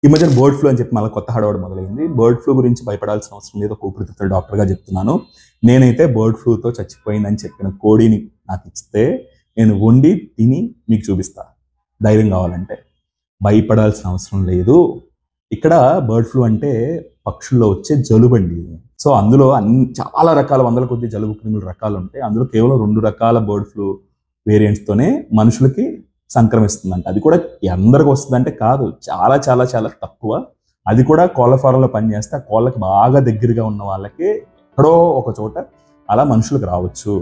ఈ మధ్యన bird flu అని చెప్పి మళ్ళీ కొత్త హడావుడి మొదలైంది. బర్డ్ ఫ్లూ గురించి భయపడాల్సిన అవసరం లేదు. ఒక ఊపిరితిత్తుల డాక్టర్‌గా చెప్తున్నాను. నేనైతే బర్డ్ ఫ్లూతో చచ్చిపోయిందని చెప్పిన కోడిని నాకిస్తే నేను వండి, తిని మీకు చూపిస్తా. ధైర్యం కావాలంటే. భయపడాల్సిన అవసరం లేదు. ఇక్కడ బర్డ్ ఫ్లూ అంటే పక్షుల్లో వచ్చే జలుబండి. సో, అందులో చాలా రకాల వందల కొద్దీ జలుబు క్రిములు రకాలుంటాయి. అందులో కేవలం 2 రకాల బర్డ్ ఫ్లూ వేరియంట్స్‌తోనే మనుషులకి సంక్రమిస్తుందంట. అది కూడా అందరికి వస్తదంటే కాదు. చాలా చాలా చాలా తక్కువ. అది కూడా కోళ్ల ఫారంలో పనిచేస్తే ఆ కోళ్ళకి బాగా దగ్గరగా ఉన్న వాళ్ళకి ఎక్కడో ఒక చోట అలా మనుషులకు రావచ్చు.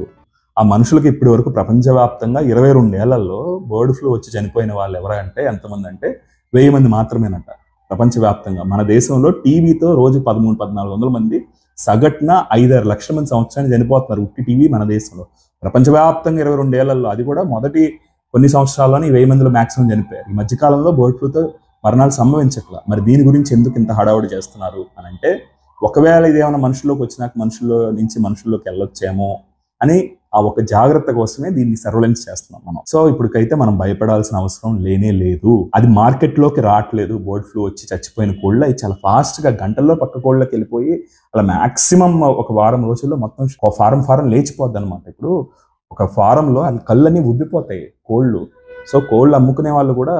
ఆ మనుషులకి ఇప్పటి వరకు ప్రపంచవ్యాప్తంగా 22 ఏళ్లలో బర్డ్ ఫ్లూ వచ్చి చనిపోయిన వాళ్ళు ఎవరంటే ఎంతమంది అంటే 1000 మంది మాత్రమేనంట. ప్రపంచవ్యాప్తంగా. మన దేశంలో టీబీతో రోజు 13, 1400 మంది సగటున 5-6 లక్షల మంది సంవత్సరానికి చనిపోతున్నారు. ఉట్టి టీబీ మన దేశంలో. ప్రపంచవ్యాప్తంగా 22 ఏళ్లలో అది కూడా మొదటి కొన్ని సంవత్సరాల్లోనే 1000 మందిలో మాక్సిమం చనిపోయారు. ఈ మధ్యకాలంలో బర్డ్ ఫ్లూతో మరణాలు సంభవించట్లా. మరి దీని గురించి ఎందుకు ఇంత హడావుడి చేస్తున్నారు అని అంటే, ఒకవేళ ఇదేమైనా మనుషుల్లోకి వచ్చినాక మనుషుల్లో నుంచి మనుషుల్లోకి వెళ్ళొచ్చేమో అని ఆ ఒక జాగ్రత్త కోసమే దీన్ని సర్వలెన్స్ చేస్తున్నాం మనం. సో ఇప్పటికైతే మనం భయపడాల్సిన అవసరం లేనే లేదు. అది మార్కెట్లోకి రావట్లేదు. బర్డ్ ఫ్లూ వచ్చి చచ్చిపోయిన కోళ్ళు అవి చాలా ఫాస్ట్‌గా గంటల్లో పక్క కోళ్ళకి వెళ్ళిపోయి అలా మాక్సిమం ఒక వారం రోజుల్లో మొత్తం ఫారం లేచిపోద్ది అనమాట. ఇప్పుడు ఒక ఫారంలో కళ్ళన్నీ ఉబ్బిపోతాయి కోళ్ళు. సో కోళ్ళు అమ్ముకునే వాళ్ళు కూడా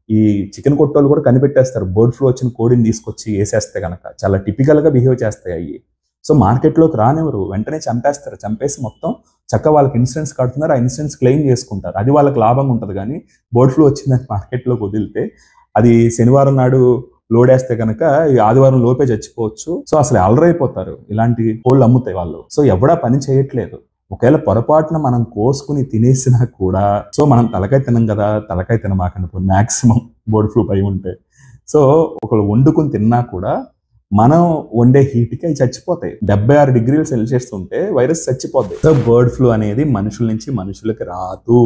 ఈ చికెన్ కొట్టోళ్ళు కూడా కనిపెట్టేస్తారు. బర్డ్ ఫ్లూ వచ్చిన కోడిని తీసుకొచ్చి వేసేస్తే కనుక చాలా టిపికల్‌గా బిహేవ్ చేస్తాయి అవి. సో మార్కెట్లోకి రానివ్వరు. వెంటనే చంపేస్తారు. చంపేసి మొత్తం చక్కగా వాళ్ళకి ఇన్సూరెన్స్ కడుతున్నారు. ఆ ఇన్సూరెన్స్ క్లెయిమ్ చేసుకుంటారు. అది వాళ్ళకి లాభంగా ఉంటుంది. కానీ బర్డ్ ఫ్లూ వచ్చిందని మార్కెట్లోకి వదిలితే అది శనివారం నాడు లోడేస్తే కనుక ఈ ఆదివారం లోపే చచ్చిపోవచ్చు. సో అసలు అలరైపోతారు. ఇలాంటి కోళ్ళు అమ్ముతాయి వాళ్ళు. సో ఎవడా పని చేయట్లేదు. ఒకవేళ పొరపాటున మనం కోసుకుని తినేసినా కూడా సో మనం తలకాయ తినం కదా, తలకాయ తినమాకండి మాక్సిమం బర్డ్ ఫ్లూ భయం ఉంటే. సో ఒకళ్ళు వండుకుని తిన్నా కూడా మనం వండే హీట్కి అవి చచ్చిపోతాయి. 76 డిగ్రీల సెల్సియస్ ఉంటే వైరస్ చచ్చిపోద్ది. సో బర్డ్ ఫ్లూ అనేది మనుషుల నుంచి మనుషులకి రాదు.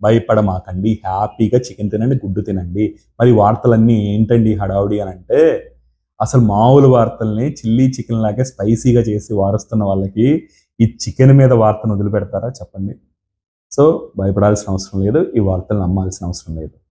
భయపడమాకండి. హ్యాపీగా చికెన్ తినండి, గుడ్డు తినండి. మరి వార్తలన్నీ ఏంటండి హడావుడి అని అంటే, అసలు మామూలు వార్తల్ని చిల్లీ చికెన్ లాగా స్పైసీగా చేసి వారుస్తున్న వాళ్ళకి ఈ చికెన్ మీద వార్తను వదిలిపెడతారా చెప్పండి. సో భయపడాల్సిన అవసరం లేదు. ఈ వార్తలు నమ్మాల్సిన అవసరం లేదు.